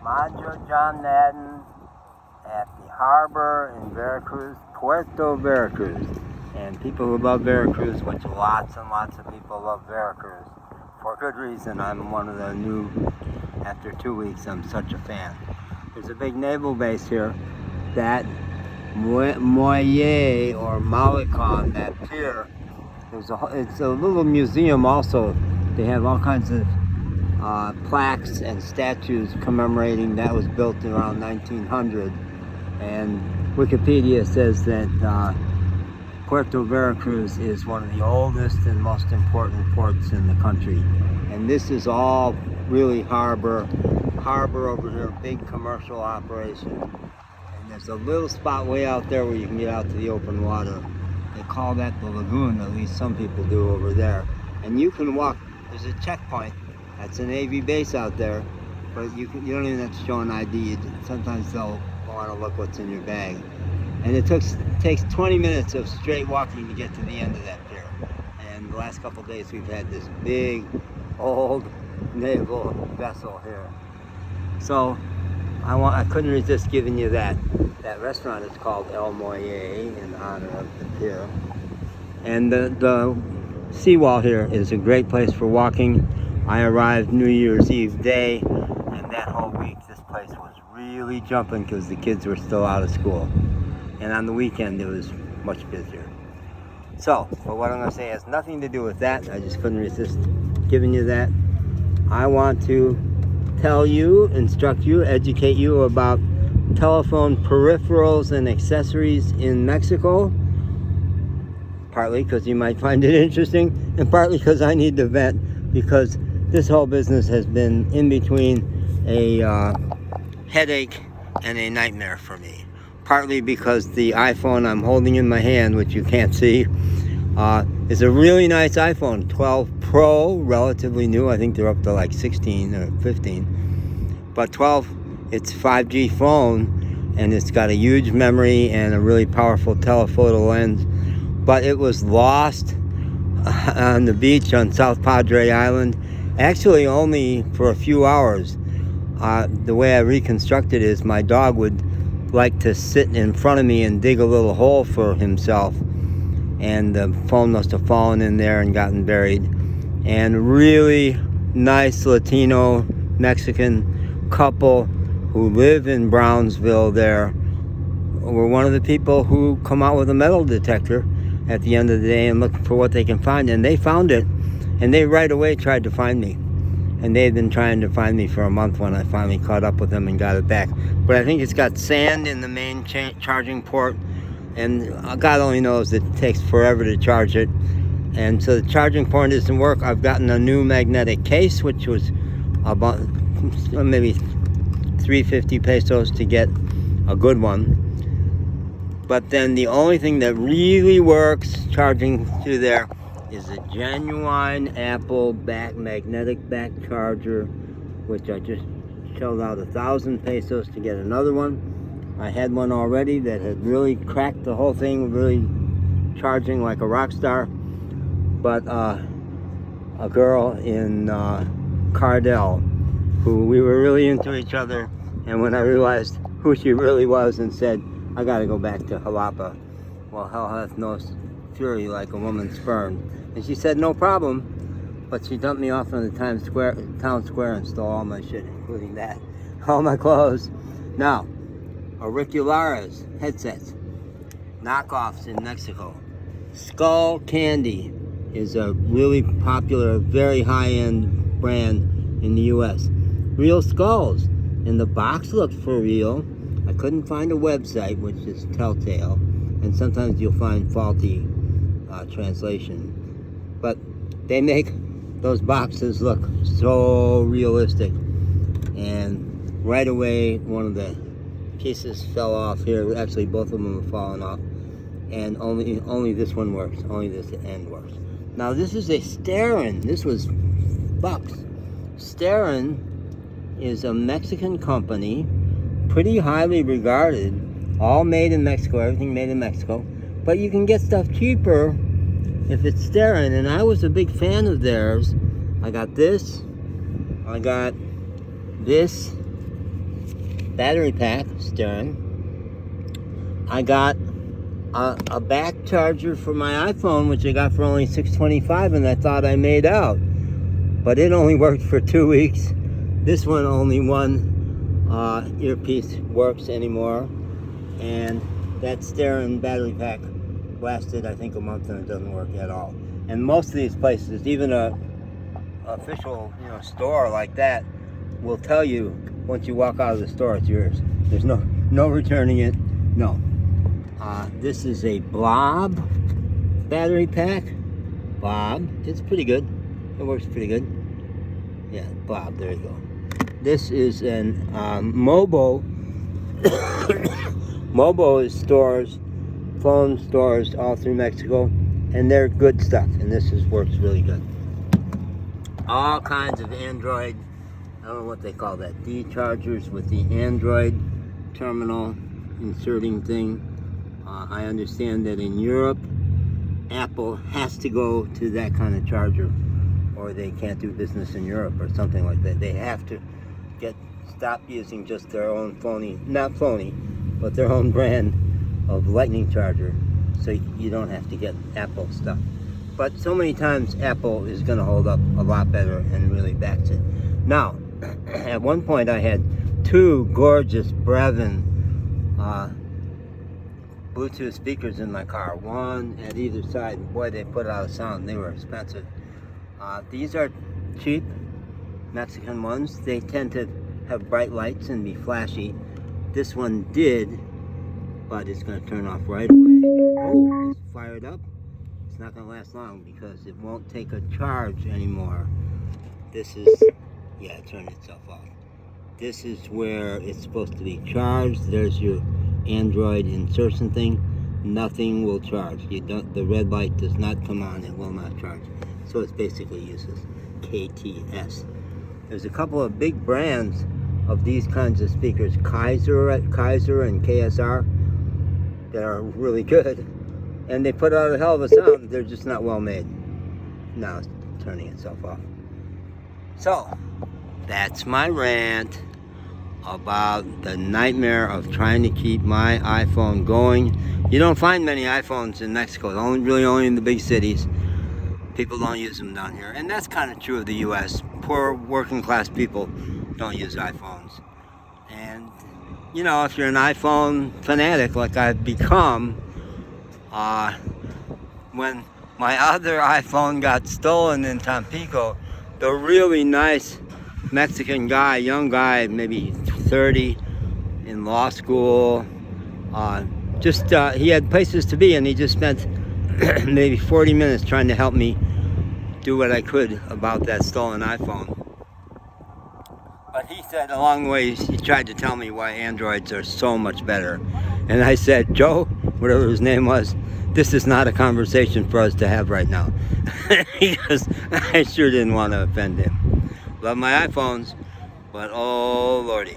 Majo John Madden at the harbor in Veracruz, Puerto Veracruz. And people who love Veracruz, which lots and lots of people love Veracruz, for good reason. I'm one of the new, after 2 weeks, I'm such a fan. There's a big naval base here, that Moye or Malecon, that pier. It's a little museum also. They have all kinds of plaques and statues commemorating that was built around 1900. And Wikipedia says that Puerto Veracruz is one of the oldest and most important ports in the country. And this is all really harbor over here, big commercial operation. And there's a little spot way out there where you can get out to the open water. They call that the lagoon, at least some people do over there. And you can walk, there's a checkpoint. That's a Navy base out there, but you don't even have to show an ID. Sometimes they'll want to look what's in your bag. And it takes 20 minutes of straight walking to get to the end of that pier. And the last couple of days we've had this big, old naval vessel here. So I couldn't resist giving you that. That restaurant is called El Moye in honor of the pier. And the seawall here is a great place for walking. I arrived New Year's Eve day, and that whole week this place was really jumping because the kids were still out of school. And on the weekend it was much busier. So, but what I'm going to say has nothing to do with that. I just couldn't resist giving you that. I want to tell you, instruct you, educate you about telephone peripherals and accessories in Mexico. Partly because you might find it interesting, and partly because I need to vent, because this whole business has been in between a headache and a nightmare for me. Partly because the iPhone I'm holding in my hand, which you can't see, is a really nice iPhone 12 Pro, relatively new. I think they're up to like 16 or 15. But 12, it's 5G phone, and it's got a huge memory and a really powerful telephoto lens. But it was lost on the beach on South Padre Island, actually only for a few hours. The way I reconstructed it is my dog would like to sit in front of me and dig a little hole for himself, and the phone must have fallen in there and gotten buried. And really nice Latino Mexican couple who live in Brownsville there were one of the people who come out with a metal detector at the end of the day and look for what they can find, and they found it, and they right away tried to find me. And they'd been trying to find me for a month when I finally caught up with them and got it back. But I think it's got sand in the main charging port, and God only knows it takes forever to charge it. And so the charging port doesn't work. I've gotten a new magnetic case, which was about maybe 350 pesos to get a good one. But then the only thing that really works charging through there is a genuine Apple magnetic back charger, which I just shelled out 1,000 pesos to get another one. I had one already that had really cracked the whole thing, really charging like a rock star. But a girl in Cardell, who we were really into each other, and when I realized who she really was and said, I gotta go back to Xalapa, well, hell hath no fury like a woman spurned. And she said, no problem, but she dumped me off on the town square and stole all my shit, including that, all my clothes. Now, auriculares, headsets, knockoffs in Mexico. Skull Candy is a really popular, very high-end brand in the U.S. Real skulls, and the box looked for real. I couldn't find a website, which is telltale, and sometimes you'll find faulty translation. But they make those boxes look so realistic. And right away, one of the pieces fell off here. Actually, both of them have fallen off. And only this one works. Only this end works. Now, this is a Starin. This was bucks. Starin is a Mexican company, pretty highly regarded, all made in Mexico, everything made in Mexico. But you can get stuff cheaper if it's Starin, and I was a big fan of theirs. I got this, I got this, battery pack steering. I got a back charger for my iPhone, which I got for only $6.25, and I thought I made out. But it only worked for 2 weeks. This one, only one earpiece works anymore. And that steering battery pack lasted, I think, a month, and it doesn't work at all. And most of these places, even a official, store like that, will tell you once you walk out of the store, it's yours. There's no returning it. No. This is a Blob battery pack. Blob. It's pretty good. It works pretty good. Yeah, Blob. There you go. This is an Mobo. Mobo is stores, phone stores all through Mexico, and they're good stuff. And this works really good. All kinds of Android. I don't know what they call that. D chargers with the Android terminal inserting thing. I understand that in Europe, Apple has to go to that kind of charger, or they can't do business in Europe or something like that. They have to stop using just their own not phony, but their own brand of lightning charger, so you don't have to get Apple stuff. But so many times Apple is going to hold up a lot better and really backs it. Now, at one point I had two gorgeous Brevin Bluetooth speakers in my car, one at either side, and boy, they put out a sound. They were expensive. These are cheap Mexican ones. They tend to have bright lights and be flashy. This one did, but it's going to turn off right away. Oh, it's fired up. It's not going to last long because it won't take a charge anymore. This is, yeah, it turned itself off. This is where it's supposed to be charged. There's your Android insertion thing. Nothing will charge. The red light does not come on. It will not charge. So it's basically useless. KTS. There's a couple of big brands of these kinds of speakers, Kaiser and KSR, that are really good. And they put out a hell of a sound. They're just not well made. Now it's turning itself off. So, that's my rant about the nightmare of trying to keep my iPhone going. You don't find many iPhones in Mexico. Only in the big cities. People don't use them down here. And that's kind of true of the U.S. Poor working class people don't use iPhones. And, if you're an iPhone fanatic like I've become, when my other iPhone got stolen in Tampico, the really nice Mexican guy, young guy, maybe 30, in law school, he had places to be, and he just spent maybe 40 minutes trying to help me do what I could about that stolen iPhone. But he said along the way, he tried to tell me why Androids are so much better. And I said, Joe, whatever his name was, this is not a conversation for us to have right now. Because I sure didn't want to offend him. Love my iPhones, but oh lordy.